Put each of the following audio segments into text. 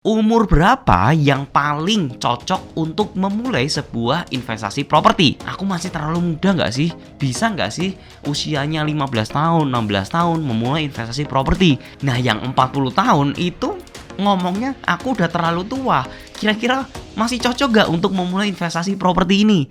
Umur berapa yang paling cocok untuk memulai sebuah investasi properti? Aku masih terlalu muda nggak sih? Bisa nggak sih usianya 15 tahun, 16 tahun memulai investasi properti? Nah, yang 40 tahun itu ngomongnya aku udah terlalu tua. Kira-kira masih cocok nggak untuk memulai investasi properti ini?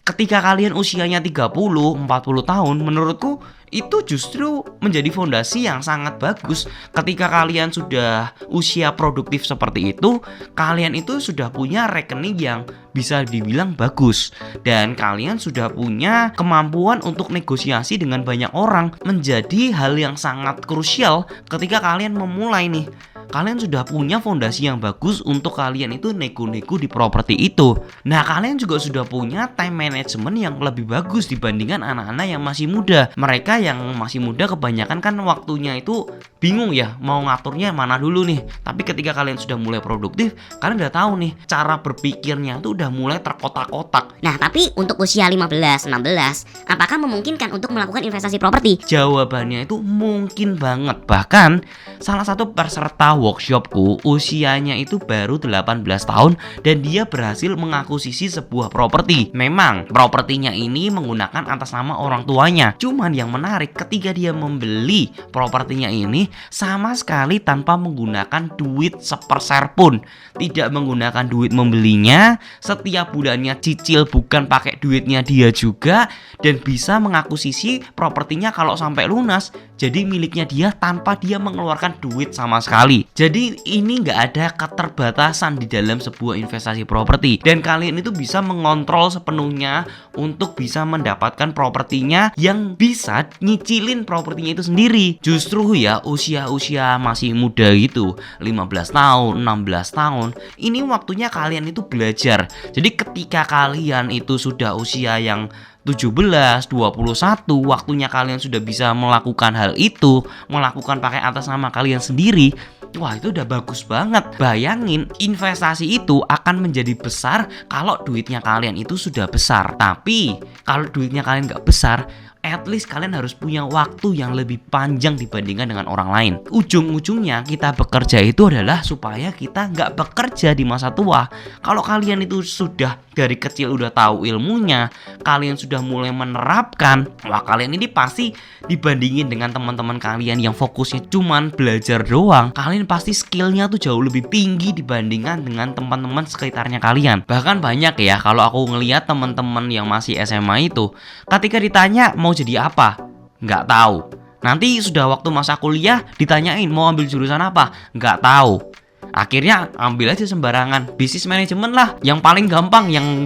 Ketika kalian usianya 30, 40 tahun, menurutku itu justru menjadi fondasi yang sangat bagus. Ketika kalian sudah usia produktif seperti itu, kalian itu sudah punya rekening yang bisa dibilang bagus. Dan kalian sudah punya kemampuan untuk negosiasi dengan banyak orang. Menjadi hal yang sangat krusial ketika kalian memulai nih. Kalian sudah punya fondasi yang bagus untuk kalian itu nego-nego di properti itu. Nah, kalian juga sudah punya time management yang lebih bagus dibandingkan anak-anak yang masih muda. Mereka yang masih muda kebanyakan kan waktunya itu bingung ya, mau ngaturnya mana dulu nih. Tapi ketika kalian sudah mulai produktif, kalian udah tahu nih cara berpikirnya itu udah mulai terkotak-kotak. Nah, tapi untuk usia 15, 16, apakah memungkinkan untuk melakukan investasi properti? Jawabannya itu mungkin banget. Bahkan salah satu peserta workshopku usianya itu baru 18 tahun dan dia berhasil mengakuisisi sebuah properti. Memang propertinya ini menggunakan atas nama orang tuanya. Cuman yang menarik ketika dia membeli propertinya ini sama sekali tanpa menggunakan duit seperser pun. Tidak menggunakan duit membelinya, setiap bulannya cicil bukan pakai duitnya dia juga, dan bisa mengakuisisi propertinya kalau sampai lunas jadi miliknya dia tanpa dia mengeluarkan duit sama sekali. Jadi ini nggak ada keterbatasan di dalam sebuah investasi properti, dan kalian itu bisa mengontrol sepenuhnya untuk bisa mendapatkan propertinya yang bisa nyicilin propertinya itu sendiri. Justru ya usia-usia masih muda gitu, 15 tahun, 16 tahun, ini waktunya kalian itu belajar. Jadi ketika kalian itu sudah usia yang 17, 21, waktunya kalian sudah bisa melakukan hal itu, melakukan pakai atas nama kalian sendiri. Wah, itu udah bagus banget. Bayangin, investasi itu akan menjadi besar kalau duitnya kalian itu sudah besar. Tapi kalau duitnya kalian nggak besar, at least kalian harus punya waktu yang lebih panjang dibandingkan dengan orang lain. Ujung-ujungnya kita bekerja itu adalah supaya kita nggak bekerja di masa tua. Kalau kalian itu sudah dari kecil udah tahu ilmunya, kalian sudah mulai menerapkan, wah kalian ini pasti dibandingin dengan teman-teman kalian yang fokusnya cuman belajar doang, kalian pasti skillnya tuh jauh lebih tinggi dibandingkan dengan teman-teman sekitarnya kalian. Bahkan banyak ya, kalau aku ngelihat teman-teman yang masih SMA itu, ketika ditanya mau jadi apa, nggak tahu. Nanti sudah waktu masa kuliah ditanyain mau ambil jurusan apa, nggak tahu. Akhirnya ambil aja sembarangan, bisnis manajemen lah, yang paling gampang, yang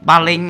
paling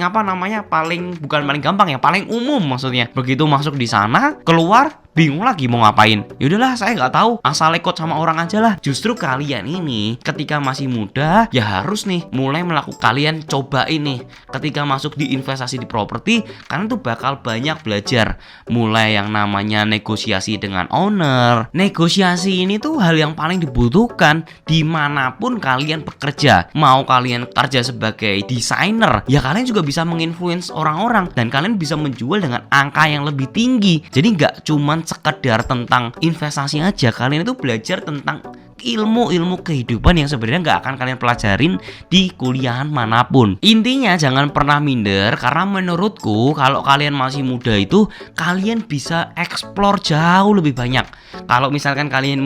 paling bukan paling gampang, yang paling umum maksudnya. Begitu masuk di sana, keluar bingung lagi mau ngapain. Yaudahlah, saya nggak tahu, asal ikut sama orang aja lah. Justru kalian ini ketika masih muda ya harus nih mulai melakukan, kalian coba ini ketika masuk di investasi di properti, kalian tuh bakal banyak belajar. Mulai yang namanya negosiasi dengan owner. Negosiasi ini tuh hal yang paling dibutuhkan dimanapun kalian bekerja. Mau kalian kerja sebagai desainer, ya kalian juga bisa menginfluence orang-orang dan kalian bisa menjual dengan angka yang lebih tinggi. Jadi nggak cuman sekedar tentang investasi aja, kalian itu belajar tentang ilmu-ilmu kehidupan yang sebenarnya nggak akan kalian pelajarin di kuliahan manapun. Intinya jangan pernah minder, karena menurutku kalau kalian masih muda itu kalian bisa explore jauh lebih banyak. Kalau misalkan kalian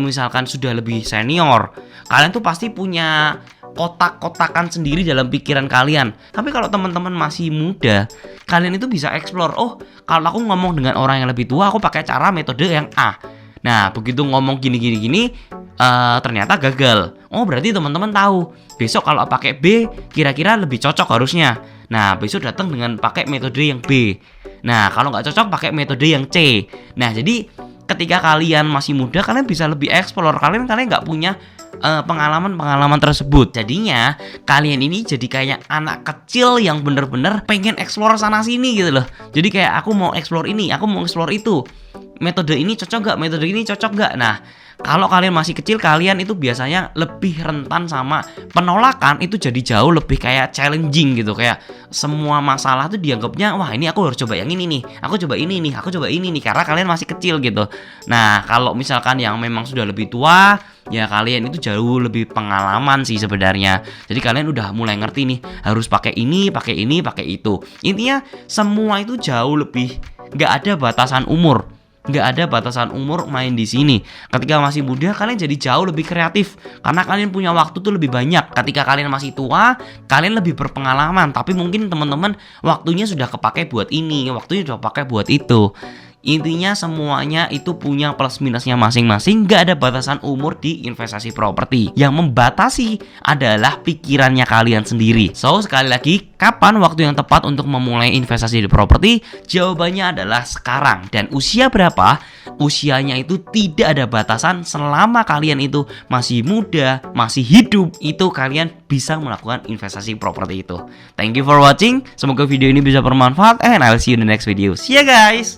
sudah lebih senior, kalian tuh pasti punya kotak-kotakan sendiri dalam pikiran kalian. Tapi kalau teman-teman masih muda, kalian itu bisa explore. Oh, kalau aku ngomong dengan orang yang lebih tua, aku pakai cara metode yang A. Nah, begitu ngomong gini, ternyata gagal. Oh, berarti teman-teman tahu. Besok kalau pakai B, kira-kira lebih cocok harusnya. Nah, besok datang dengan pakai metode yang B. Nah, kalau nggak cocok pakai metode yang C. Nah, jadi ketika kalian masih muda, kalian bisa lebih explore. Kalian nggak punya pengalaman tersebut. Jadinya kalian ini jadi kayak anak kecil yang bener-bener pengen explore sana sini gitu loh. Jadi kayak aku mau explore ini, aku mau explore itu. metode ini cocok gak, metode ini cocok gak. Nah, kalau kalian masih kecil, kalian itu biasanya lebih rentan sama penolakan, itu jadi jauh lebih kayak challenging gitu. Kayak semua masalah tuh dianggapnya, wah ini aku harus coba yang ini nih, aku coba ini nih, aku coba ini nih, karena kalian masih kecil gitu. Nah, kalau misalkan yang memang sudah lebih tua, ya kalian itu jauh lebih pengalaman sih sebenarnya. Jadi kalian udah mulai ngerti nih, harus pakai ini, pakai ini, pakai itu. Intinya semua itu jauh lebih, nggak ada batasan umur. Nggak ada batasan umur main di sini. Ketika masih muda, kalian jadi jauh lebih kreatif karena kalian punya waktu tuh lebih banyak. Ketika kalian masih tua, kalian lebih berpengalaman, tapi mungkin teman-teman waktunya sudah kepake buat ini, waktunya sudah pakai buat itu. Intinya semuanya itu punya plus minusnya masing-masing. Gak ada batasan umur di investasi properti. Yang membatasi adalah pikirannya kalian sendiri. So, sekali lagi, kapan waktu yang tepat untuk memulai investasi di properti? Jawabannya adalah sekarang. Dan usia berapa? Usianya itu tidak ada batasan. Selama kalian itu masih muda, masih hidup, itu kalian bisa melakukan investasi properti itu. Thank you for watching. Semoga video ini bisa bermanfaat, and I'll see you in the next video. See ya guys.